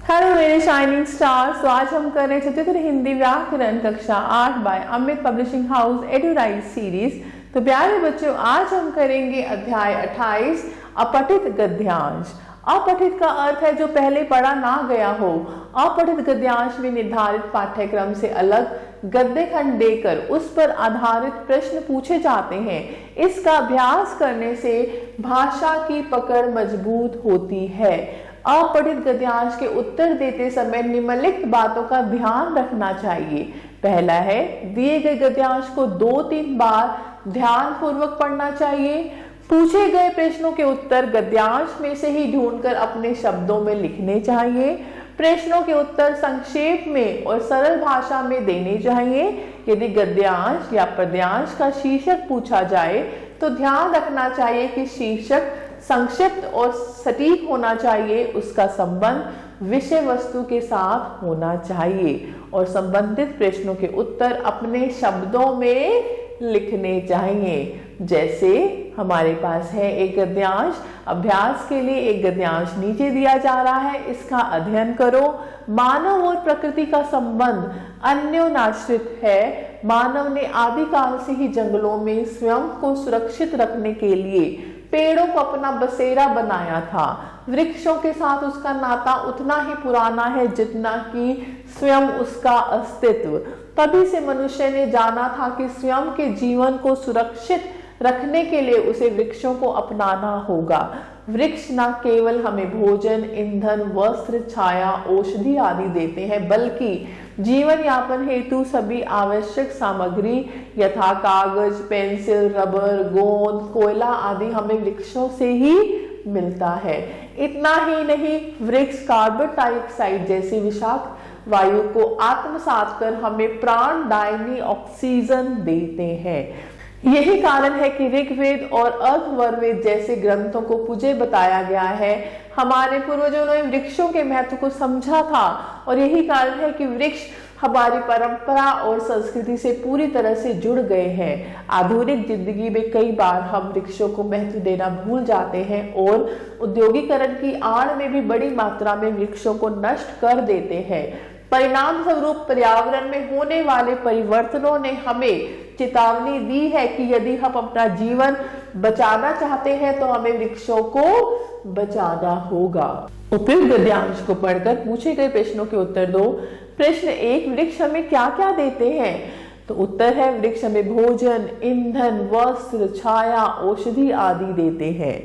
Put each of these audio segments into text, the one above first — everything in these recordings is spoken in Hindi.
हेलो मेरे शाइनिंग स्टार्स। तो आज हम कर रहे हैं सचित्र हिंदी व्याकरण कक्षा 8 by Amit publishing house Eduraise series. तो प्यारे बच्चों, आज हम करेंगे अध्याय 28 अपठित गद्यांश। अपठित का अर्थ है जो पहले पढ़ा ना गया हो। अपठित गद्यांश में निर्धारित पाठ्यक्रम से अलग गद्य खंड देकर उस पर आधारित प्रश्न पूछे जाते हैं। इसका अभ्यास करने से भाषा की पकड़ मजबूत होती है। अपठित गद्यांश के उत्तर देते समय निम्नलिखित बातों का ध्यान रखना चाहिए। पहला है, दिए गए गद्यांश को 2-3 बार ध्यान पूर्वक पढ़ना चाहिए। पूछे गए प्रश्नों के उत्तर गद्यांश में से ही ढूंढकर अपने शब्दों में लिखने चाहिए। प्रश्नों के उत्तर संक्षेप में और सरल भाषा में देने चाहिए। यदि गद्यांश या पद्यांश का शीर्षक पूछा जाए तो ध्यान रखना चाहिए कि शीर्षक संक्षिप्त और सटीक होना चाहिए। उसका संबंध विषय वस्तु के साथ होना चाहिए और संबंधित प्रश्नों के उत्तर अपने शब्दों में लिखने चाहिए। जैसे हमारे पास है एक गद्यांश। अभ्यास के लिए एक गद्यांश नीचे दिया जा रहा है, इसका अध्ययन करो। मानव और प्रकृति का संबंध अन्योन्याश्रित है। मानव ने आदिकाल से ही जंगलों में स्वयं को सुरक्षित रखने के लिए पेड़ों को अपना बसेरा बनाया था। वृक्षों के साथ उसका नाता उतना ही पुराना है जितना कि स्वयं उसका अस्तित्व। तभी से मनुष्य ने जाना था कि स्वयं के जीवन को सुरक्षित रखने के लिए उसे वृक्षों को अपनाना होगा। वृक्ष न केवल हमें भोजन, ईंधन, वस्त्र, छाया, औषधि आदि देते हैं, बल्कि जीवन यापन हेतु सभी आवश्यक सामग्री यथा कागज, पेंसिल, रबर, गोंद, कोयला आदि हमें वृक्षों से ही मिलता है। इतना ही नहीं, वृक्ष कार्बन डाइऑक्साइड जैसी विषाक्त वायु को आत्मसात कर हमें प्राणदायिनी ऑक्सीजन देते हैं। यही कारण है कि ऋग्वेद और अथर्ववेद जैसे ग्रंथों को पूज्य बताया गया है। हमारे पूर्वजों ने वृक्षों के महत्व को समझा था और यही कारण है कि वृक्ष हमारी परंपरा और संस्कृति से पूरी तरह से जुड़ गए हैं। आधुनिक जिंदगी में कई बार हम वृक्षों को महत्व देना भूल जाते हैं और औद्योगिकरण की आड़ में भी बड़ी मात्रा में वृक्षों को नष्ट कर देते हैं। परिणाम स्वरूप पर्यावरण में होने वाले परिवर्तनों ने हमें चेतावनी दी है कि यदि हम अपना जीवन बचाना चाहते हैं तो हमें वृक्षों को बचाना होगा। उपयुक्त गद्यांश को पढ़कर पूछे गए प्रश्नों के उत्तर दो। प्रश्न 1, वृक्ष हमें क्या क्या देते हैं? तो उत्तर है, वृक्ष हमें भोजन, ईंधन, वस्त्र, छाया, औषधि आदि देते हैं।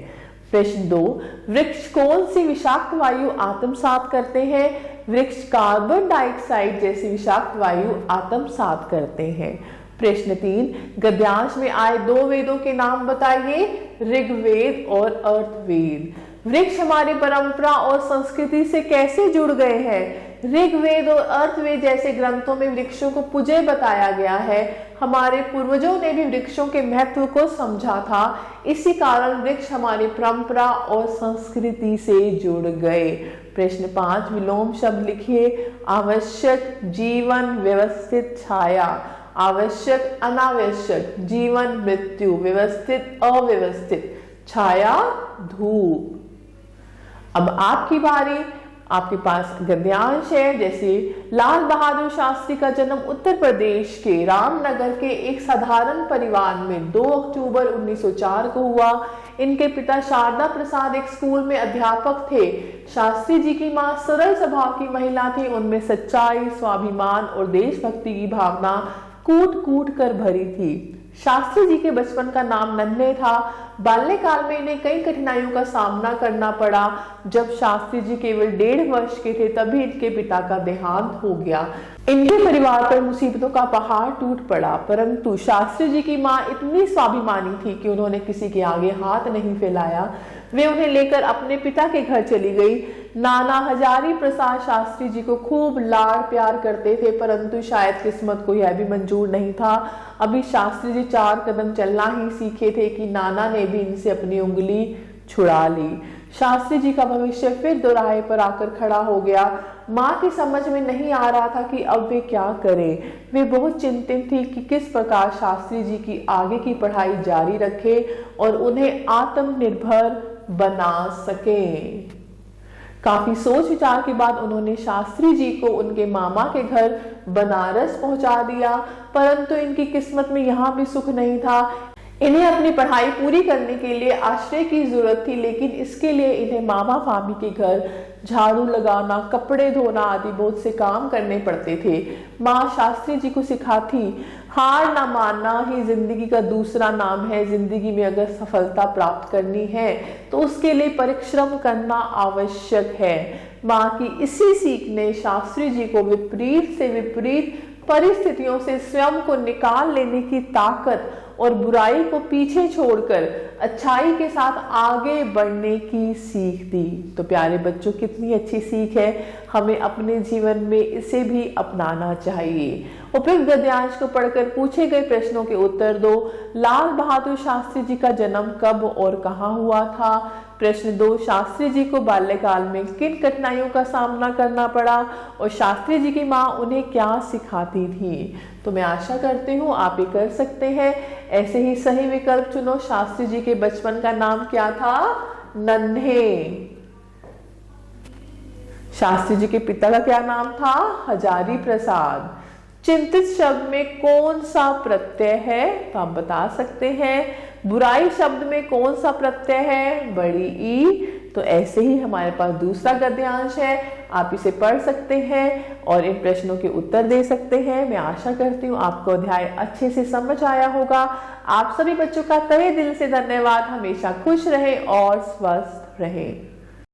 प्रश्न 2, वृक्ष कौन सी विषाक्त वायु आत्मसात करते हैं? वृक्ष कार्बन डाइऑक्साइड जैसी विषाक्त वायु आत्मसात करते हैं। प्रश्न 3, गद्यांश में आए 2 वेदों के नाम बताइए, ऋग्वेद और अथर्ववेद। वृक्ष हमारी परंपरा और संस्कृति से कैसे जुड़ गए हैं? ऋग्वेद और अथर्ववेद जैसे ग्रंथों में वृक्षों को पूज्य बताया गया है। हमारे पूर्वजों ने भी वृक्षों के महत्व को समझा था। इसी कारण वृक्ष हमारी परंपरा और संस्कृति से जुड़ गए। प्रश्न 5, विलोम शब्द लिखिए। आवश्यक, जीवन, व्यवस्थित, छाया। आवश्यक, अनावश्यक, जीवन, मृत्यु, व्यवस्थित, अव्यवस्थित, छाया, धूप। अब आपकी बारी। आपके पास गद्यांश है, जैसे लाल बहादुर शास्त्री का जन्म उत्तर प्रदेश के रामनगर के एक साधारण परिवार में 2 अक्टूबर 1904 को हुआ। इनके पिता शारदा प्रसाद एक स्कूल में अध्यापक थे। शास्त्री जी की मां सरल स्वभाव की महिला थी। उनमें सच्चाई, स्वाभिमान और देशभक्ति की भावना कूट कूट कर भरी थी। शास्त्री जी के बचपन का नाम नन्हे था। बाल्यकाल में इन्हें कई कठिनाइयों का सामना करना पड़ा। जब शास्त्री जी केवल 1.5 वर्ष के थे तभी इनके पिता का देहांत हो गया। इनके परिवार पर मुसीबतों का पहाड़ टूट पड़ा, परंतु शास्त्री जी की मां इतनी स्वाभिमानी थी कि उन्होंने किसी के आगे हाथ नहीं फैलाया। वे उन्हें लेकर अपने पिता के घर चली गई। नाना हजारी प्रसाद शास्त्री जी को खूब लाड़ प्यार करते थे, परंतु शायद किस्मत को यह भी मंजूर नहीं था। अभी शास्त्री जी 4 कदम चलना ही सीखे थे कि नाना ने भी इनसे अपनी उंगली छुड़ा ली। शास्त्री जी का भविष्य फिर दोराहे पर आकर खड़ा हो गया। माँ की समझ में नहीं आ रहा था कि अब वे क्या करें। वे बहुत चिंतित थी कि किस प्रकार शास्त्री जी की आगे की पढ़ाई जारी रखे और उन्हें आत्मनिर्भर बना सके। काफी सोच विचार के बाद उन्होंने शास्त्री जी को उनके मामा के घर बनारस पहुंचा दिया, परंतु इनकी किस्मत में यहाँ भी सुख नहीं था। इन्हें अपनी पढ़ाई पूरी करने के लिए आश्रय की जरूरत थी, लेकिन इसके लिए इन्हें मामा मामी के घर झाड़ू लगाना, कपड़े धोना आदि बहुत से काम करने पड़ते थे। माँ शास्त्री जी को सिखाती, हार ना मानना ही जिंदगी का दूसरा नाम है। जिंदगी में अगर सफलता प्राप्त करनी है तो उसके लिए परिश्रम करना आवश्यक है। माँ की इसी सीख ने शास्त्री जी को विपरीत से विपरीत परिस्थितियों से स्वयं को निकाल लेने की ताकत और बुराई को पीछे छोड़कर अच्छाई के साथ आगे बढ़ने की सीख दी। तो प्यारे बच्चों, कितनी अच्छी सीख है, हमें अपने जीवन में इसे भी अपनाना चाहिए। उपयुक्त गद्यांश को पढ़कर पूछे गए प्रश्नों के उत्तर दो। लाल बहादुर शास्त्री जी का जन्म कब और कहाँ हुआ था? प्रश्न 2, शास्त्री जी को बाल्यकाल में किन कठिनाइयों का सामना करना पड़ा और शास्त्री जी की माँ उन्हें क्या सिखाती थी? तो मैं आशा करती हूँ आप ये कर सकते हैं। ऐसे ही सही विकल्प चुनो। शास्त्री जी के बचपन का नाम क्या था? नन्हे। शास्त्री जी के पिता का क्या नाम था? हजारी प्रसाद। चिंतित शब्द में कौन सा प्रत्यय है? तो आप बता सकते हैं। बुराई शब्द में कौन सा प्रत्यय है? बड़ी ई। तो ऐसे ही हमारे पास दूसरा गद्यांश है, आप इसे पढ़ सकते हैं और इन प्रश्नों के उत्तर दे सकते हैं। मैं आशा करती हूँ आपको अध्याय अच्छे से समझ आया होगा। आप सभी बच्चों का तहे दिल से धन्यवाद। हमेशा खुश रहे और स्वस्थ रहे।